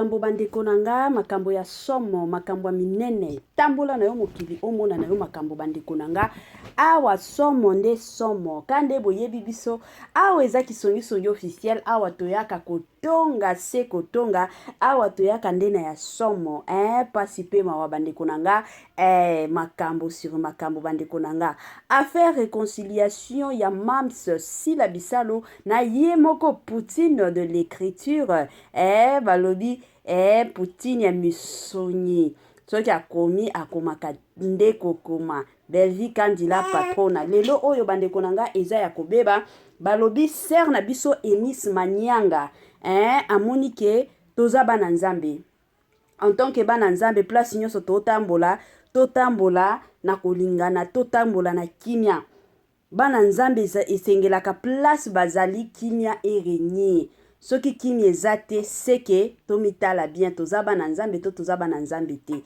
makambo bandeko nanga, makambo ya somo, makambo ya minene. Tambola na yo mokili omona na yo makambo bandeko nanga. Awa somo nde somo. Kande boyebi biso, awa eza kisongi officiel, awa toyaka kotonga se kotonga, awa toyaka ndena ya somo. Pasi pe mawa bandeko nanga, makambo sur makambo bandeko nanga. Affaire réconciliation ya Mams Sila Bisalo na ye moko Poutine de l'écriture. Balobi Poutine ya misonyi. Soki akomi akomaka ndeko koma. Belvi kandila patrona. Lelo oyo bandeko nanga eza ya kobeba. Balobi ser na biso Enis Manyanga. Amoni ke toza bana nzambe. En tant que bana nzambe place nyonso totambola na kolingana, totambola na kimia. Bana nzambe esengelaka place bazali kimia erenye. Soki kimia ezate seke tomitala bien toza bana nzambe toza bana nzambe te.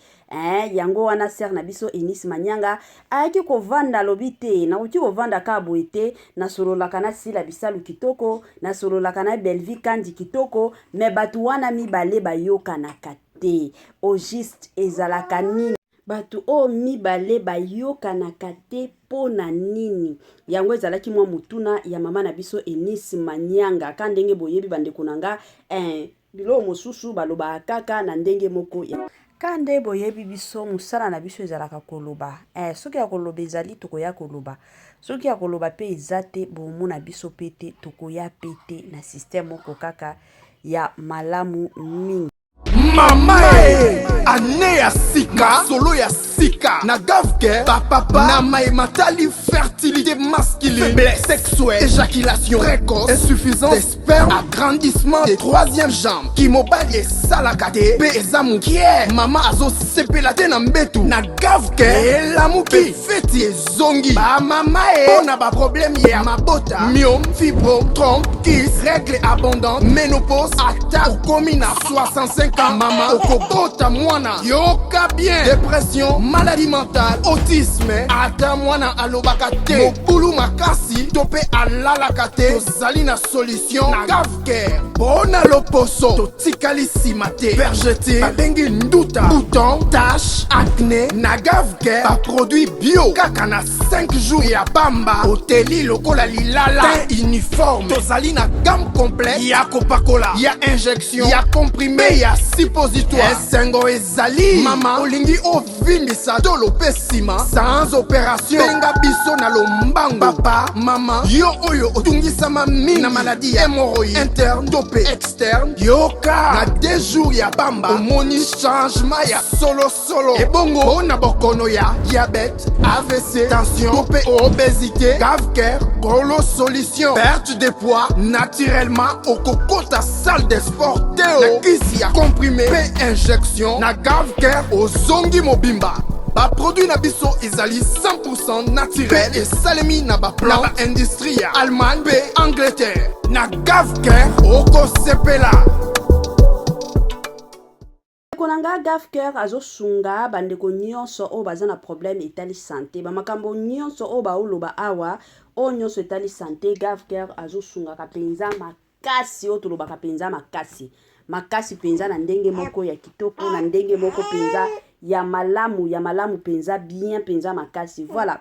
Yango wana ser na biso Enis Manyanga ayaki kovanda lobi te, na uti kovanda ka boye te, na sololaka na Sila Bisalo kitoko, na sololaka na Belvi Kandi kitoko, me batu wana mibale bayokanaka te. O juste ezalaka nini? Batu o mibale bayokanaka te pona nini? Yango ezalaki mwa mutuna ya mama na biso Enis Manyanga. Ka ndenge boyebi bandeko nanga, bilo mosusu baloba kaka na ndenge moko ya. Kande boyebi biso musala na biso ezalaka koloba. Soki ya koloba ezali tokoya koloba. Soki ya koloba pe ezate bomona biso pete tokoya pete na système moko kaka ya malamu mingi. Mama ane ya sika solo ya sika na gavke papa na matali fertilité masculine blessure sexuelle éjaculation précoce insuffisance d'esperme agrandissement des troisième jambe qui mobali esalakate pe ezamukie mama azo sepela te na mbetu na gavke elamuki feti ezongi ba mama na ba problème ya mabota myome fibrome trompe kiss règle abondante ménopause ata komi na 65 ans mama okobota mwana yoka bien dépression maladie mentale autisme ata mwana alobaka te mokulu makasi tope alalaka te tozali na solution na gavcare bona loposo totikali nsima te vergete babengi nduta bouton tache acné na gavcare baproduit bio kaka na 5 jours ya bamba oteli lokola lilala uniforme tozali na gamme complète ya kopakola ya injection ya comprimé ya suppositoire esengo ezali mama olingi ovimbisa tolo pesima sans opération benga biso na lombango papa mama yo oyo otungisama mingi na maladie hémorroïde interne tope externe yoka na 2 jours ya bamba omoni changement ya solo ebongo na bokono ya diabète AVC tension tope obésité gavcare golo solution perte de poids naturellement okokota salle de sport teo kisi ya comprimé pe injection na gavcare ozongi mobimba ba produit na biso ezali 100% naturel et salemi na ba plan na ba industrie ya Allemagne pe Angleterre na gavcare okosepela konanga gavcare azosunga bandeko nyonso o bazana problème etali santé ba makambo nyonso o baoloba awa o nyonso etali santé gavcare azosunga kapenza makasi o tolobaka penza makasi penza na ndenge moko ya kitoko na ndenge moko penza ya malamu penza bien penza makasi. Voilà.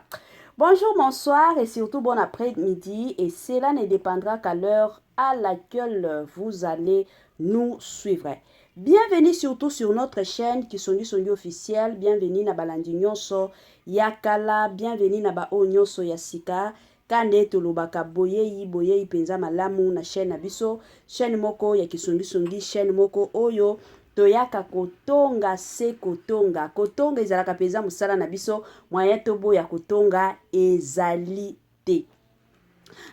Bonjour, bonsoir et surtout bon après-midi, et cela ne dépendra qu'à l'heure à laquelle vous allez nous suivre. Bienvenue surtout sur notre chaîne Kisongi officiel, bienvenue na balandi nyonso yakala, bienvenue na ba o nyonso ya sika. Kande tolobaka boyei penza malamu na chaîne na biso, chaîne moko ya Kisongi, chaîne moko oyo toyaka kotonga se kotonga ezalaka penza musala na biso, moyen tobo ya kotonga ezali te.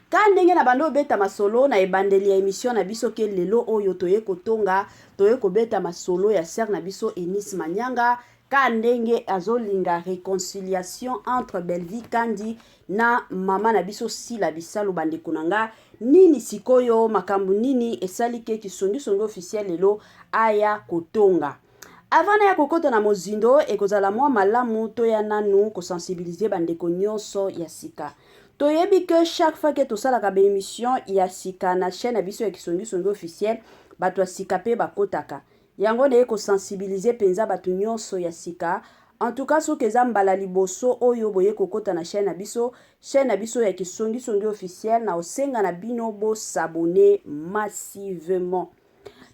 Kandenge na bando beta masolo na ebandeli ya émission na biso ke lelo oyo toye kotonga, toye kobeta masolo ya ser na biso Enis Manyanga. Kandenge azolinga réconciliation entre Belvi Kandi na mama na biso Sila Bisalo bandeko nanga. Nini sikoyo makambu nini esalike Kisongi officiel lelo aya kotonga. Avant ya kokota na mozindo ekozala mwa malamu toya nanu ko sensibiliser bandeko nyonso ya sika. Toyebi que chaque fois que tosalaka ba émission ya sika na chaîne na biso ya Kisongi officiel, bato sika pe bakotaka. yango nde kosensibiliser penza bato nyonso ya sika. En tout cas soki eza mbala liboso oyo boye kokota na chaîne na biso ya kisongisongi officiel na osenga na bino bo s'abonner massivement.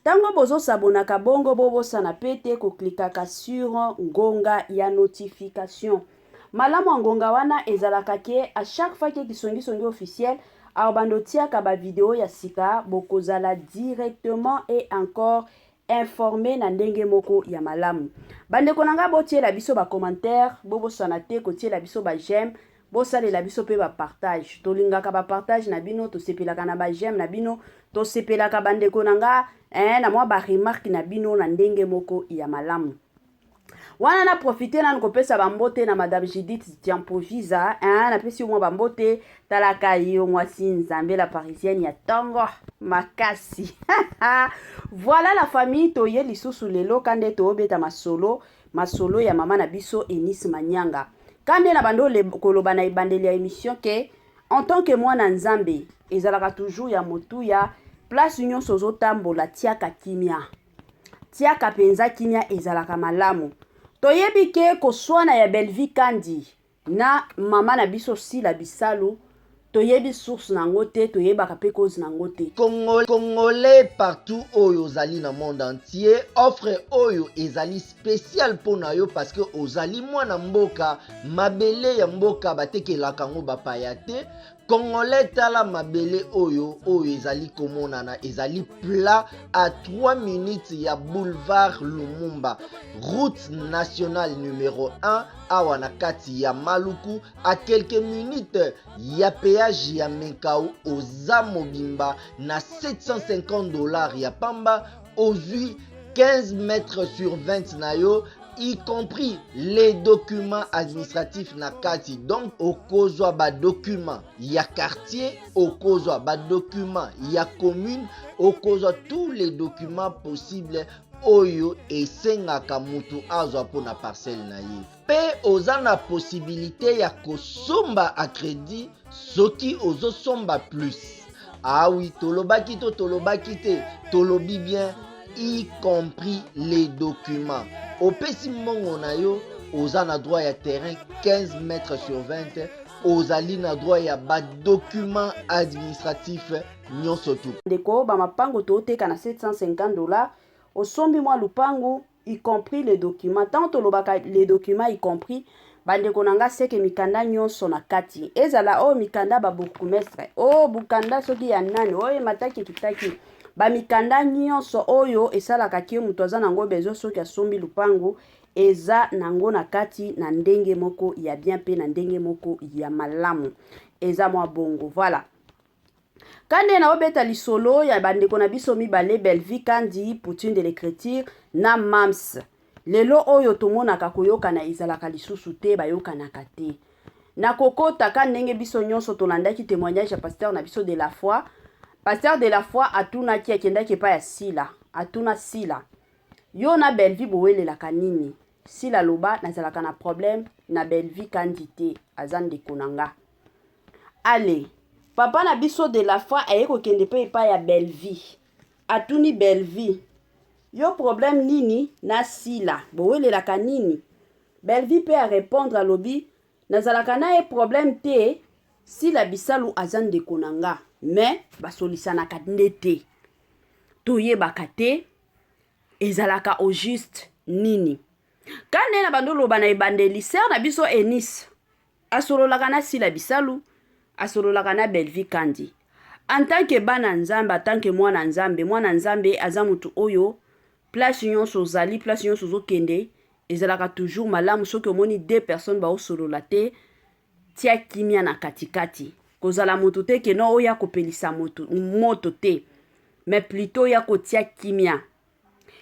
Tango bozo s'abonaka bongo bobosana pete koklikaka sur ngonga ya notification. Malamu ngonga wana ezalaka ke à chaque fois que kisongisongi officiel abando tiaka ba vidéo ya sika bokozala directement et encore informé na ndenge moko ya malamu. Bandeko nanga botiela biso ba commentaire, bobosana te kotiela biso ba j'aime, bosalela biso pe ba partage. Tolingaka ba partage na bino, tosepelaka na ba j'aime na bino, tosepelaka bandeko nanga na mwa ba remarque na bino na ndenge moko ya malamu. Wana na profiter na nkopesa bambote na Madame Judith Diampovisa, na pesi mwa bambote talaka yo mwasi nzambe la parisienne ya tongo makasi. Voilà la famille toye lisusu lelo kande to obeta masolo ya mama na biso Eunice Manyanga. Kande na bando le koloba na ibandeli ya émission ke en tant que mwana nzambe ezalaka toujours ya motu ya place union sozo tambola tiaka kimia. Tiaka penza kimia ezalaka malamu. Toyebi ke koswana ya Belvi Kandi na mama na biso Sila Bisalu toyebi source nango te toyebaka pe cause nango te. Congolais partout oyo ozali na monde entier offre oyo ezali spécial pona yo parce que ozali mwana mboka mabele ya mboka batekelaka ngo bapaya te. Congolais tala mabele oyo ezali komonana ezali plat à 3 minutes ya boulevard Lumumba route nationale numéro 1 awa na kati ya Maluku à quelques minutes ya péage ya Menkau oza mobimba na $750 ya pamba ozui 15 mètres sur 20 na yo y compris les documents administratifs na kati. Donc okozwa ba documents ya quartier, okozwa ba documents ya commune, okozwa tous les documents possibles oyo esengaka mutu azwa pona parcelle na ye. Pe oza na possibilité ya kosomba a crédit soki ozosomba plus. Ah oui, tolobaki te, tolobi bien y compris les documents. Opesi mongo na yo oza na droit ya terrain 15 mètres sur 20 ozali na droit ya ba document administratif nyonso tu. Ndeko ba mapango toteka na $750 osombi mwa lupango y compris les documents. Tant tolobaka les documents y compris bandeko nanga seke mikanda nyonso na kati. Ezala o mikanda ba bourgmestre. O bukanda soki ya nani o mataki kitaki. Ba mikanda nyonso oyo esalaka ke mutu aza nango bezo soki asombi lupango eza nango na kati na ndenge moko ya bien pe na ndenge moko ya malamu eza mwa bongo. Voilà kande na obeta lisolo ya bandeko na biso mibale Belvi Kandi Poutine de l'écriture na Mams lelo oyo tomonaka koyokana ezalaka lisusu te bayokanaka te na kokota ka ndenge biso nyonso tolandaki témoignage ya pasteur na biso de la foi. Pasteur de la foi atuna ki akendaki pa ya Sila atuna Sila yo na Belvi bowelela kanini Sila loba nazalaka na problème na Belvi Kandi te azande konanga. Allez papa na biso de la foi ayeko kende pe pa ya Belvi atuni Belvi yo problème nini na Sila bowelela kanini. Belvi pe a répondre à lobi nazalaka na e problème te Sila Bisalu azande konanga. Mais basolisanaka ndete toyebaka te ezalaka au juste nini. Kande na bandolo bana ebandeli ser na biso Eunice asololaka na Sila Bisalu asololaka na Belvi Kandi en tant que bana nzambe en tant que mwana nzambe aza mutu oyo place nyonso ozali place nyonso ozokende ezalaka toujours malamu soki omoni 2 personnes baosolola te tia kimia na katikati kozala moto te ke no oya kopelisa moto te mais plutôt ya kotia kimia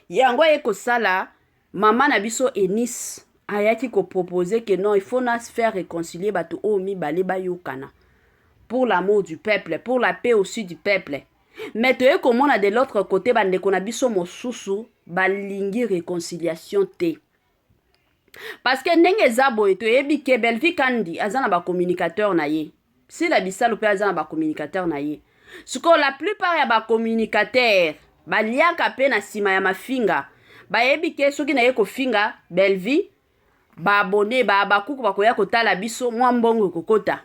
yango ekosala mama na biso Eunice ayaki ko proposer que non il faut na faire réconcilier bato o mibale bayokana pour l'amour du peuple pour la paix aussi du peuple. Mais toye komona de l'autre côté bandeko na biso mosusu balingi réconciliation te parce que ndenge zabo toyebi ke Belvi Kandi azana ba communicateur na ye Sila Bisalu pe azana ba communicateur na ye siko la plupart ya ba communicateur baliaka pe na sima ya mafinga bayebi ke soki na ye kofinga belle vie baabone bakuku bakoya kotala biso mwa mbongo ekokota.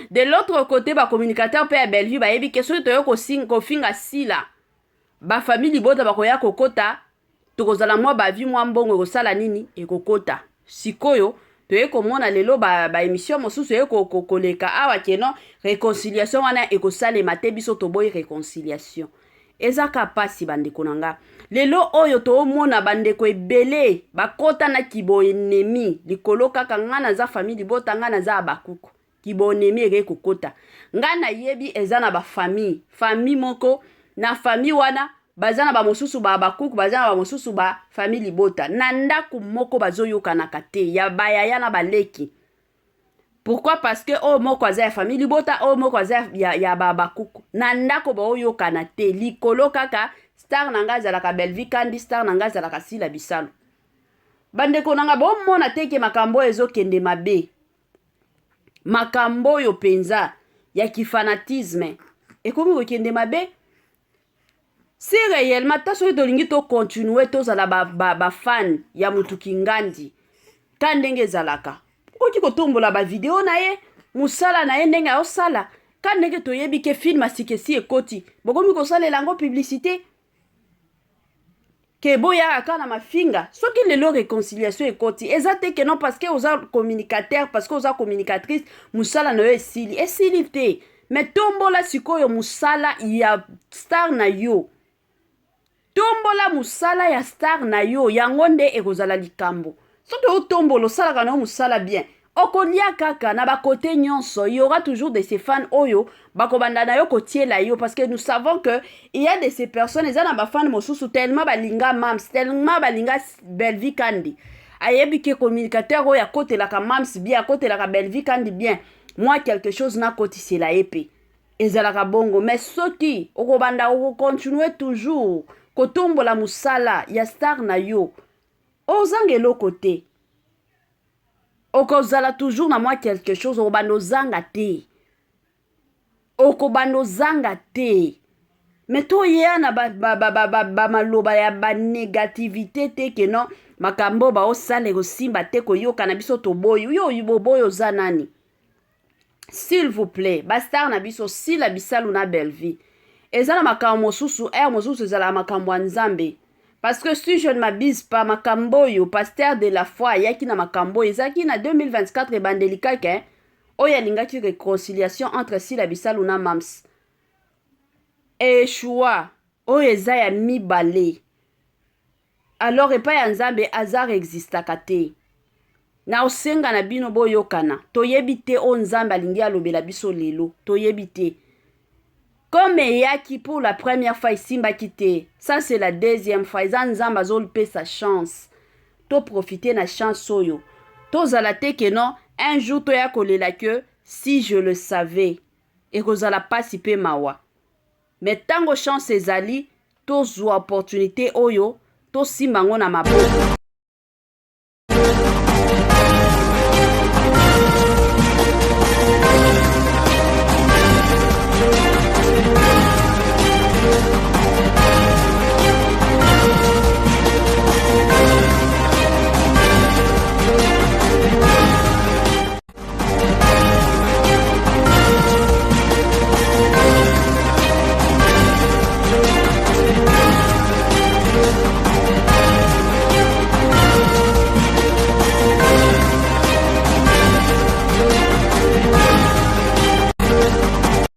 De l'autre côté bacommunicateur mpe ya belle vie bayebi ke soki toye kofinga sila bafamille libota bakoya kokota tokozala mwa bavi mwa mbongo ekosala nini ekokota. Sikoyo toye komona lelo émission mosusu ye koleka awa keno réconciliation wana ekosalema te biso toboyi réconciliation. Ezaka pasi bandeko na nga. Lelo oyo toomona bandeko ebele bakota na kibo ennemi likolo kaka nga naza famille libota nga naza abakuku. Kibo ennemi eke kokota. Nga na yebi eza na famille moko na famille wana bazana ba mosusu ba bakuku bazana ba mosusu ba famille libota na ndaku moko bazoyokanaka te ya bayaya na baleki. Pourquoi? Parce que o moko aza ya famille libota o moko aza ya bakuku na ndako baoyokana te likolo kaka star nanga azalaka belle vie kandi star nanga azalaka sila bisalo. Bandeko nanga bomona teke makambo ezokende mabe makambo yo penza ya kifanatisme ekomi kokende mabe. Si réellement ta soki tolingi to continuer tozala ba fan ya mutuki ngandi ka ndenge ezalaka oki kotombola ba video na ye musala na ye ndenge osala ka ndenge toyebi ke film asikesi ekoti bokomi kosalela yango publicité ke boya aka na mafinga soki lelo réconciliation ekoti eza te ke non parce que oza communicateur parce que oza communicatrice musala na yo esili te mais tombola sikoyo musala ya star na yo. Tombola musala ya star na yo yango nde ekozala likambo. Soki otombola osalaka na yo musala bien okolia kaka na bakote nyonso. Il y aura toujours de ces fans oyo bakobanda na yo kotiela yo parce que nous savons que il y a de ces personnes eza na bafan mosusu tellement balinga mams tellement balinga belle vie kandi ayebi ke communicateur oyo akotelaka mams bien akotelaka belle vie kandi bien moi quelque chose na kotisela epe ezalaka bongo. Mais soki okobanda okokontinue toujours kotombola musala ya star na yo ozanga eloko te okozala toujours na mwa quelque chose okobanda ozanga te mais toyeya na bamaloba ya banégativité te ke non makambo baosala ekosimba te koyoka na biso toboyi yo boboyi oza nani. S'il vous plaît bastar na biso sila bisalu na belle vie eza na makambo mosusu mosusu ezala makambo ya nzambe. Parce que si je ne m'abuse pas makambo yo pasteur de la foi yaki na makambo ezaki na 2024 ebandelika ke oyo alingaki réconciliation entre sila bisalu na mams eshua oyo eza ya mibale. Alors epai ya nzambe hasard existaka te na osenga na bino boyokana toyebi te o nzambe alingi alobela biso lelo toyebi te. Comme eyaki pour la première fois isimbaki te ça c'est la deuxième fois eza nzambe azolipe sa chance to profiter na chance oyo tozala te ke non un jour toya kolela ke si je le savais ekozala pasi pe mawa. Mais tango chance ezali tozwa opportunité oyo tosimba ngo na maboko.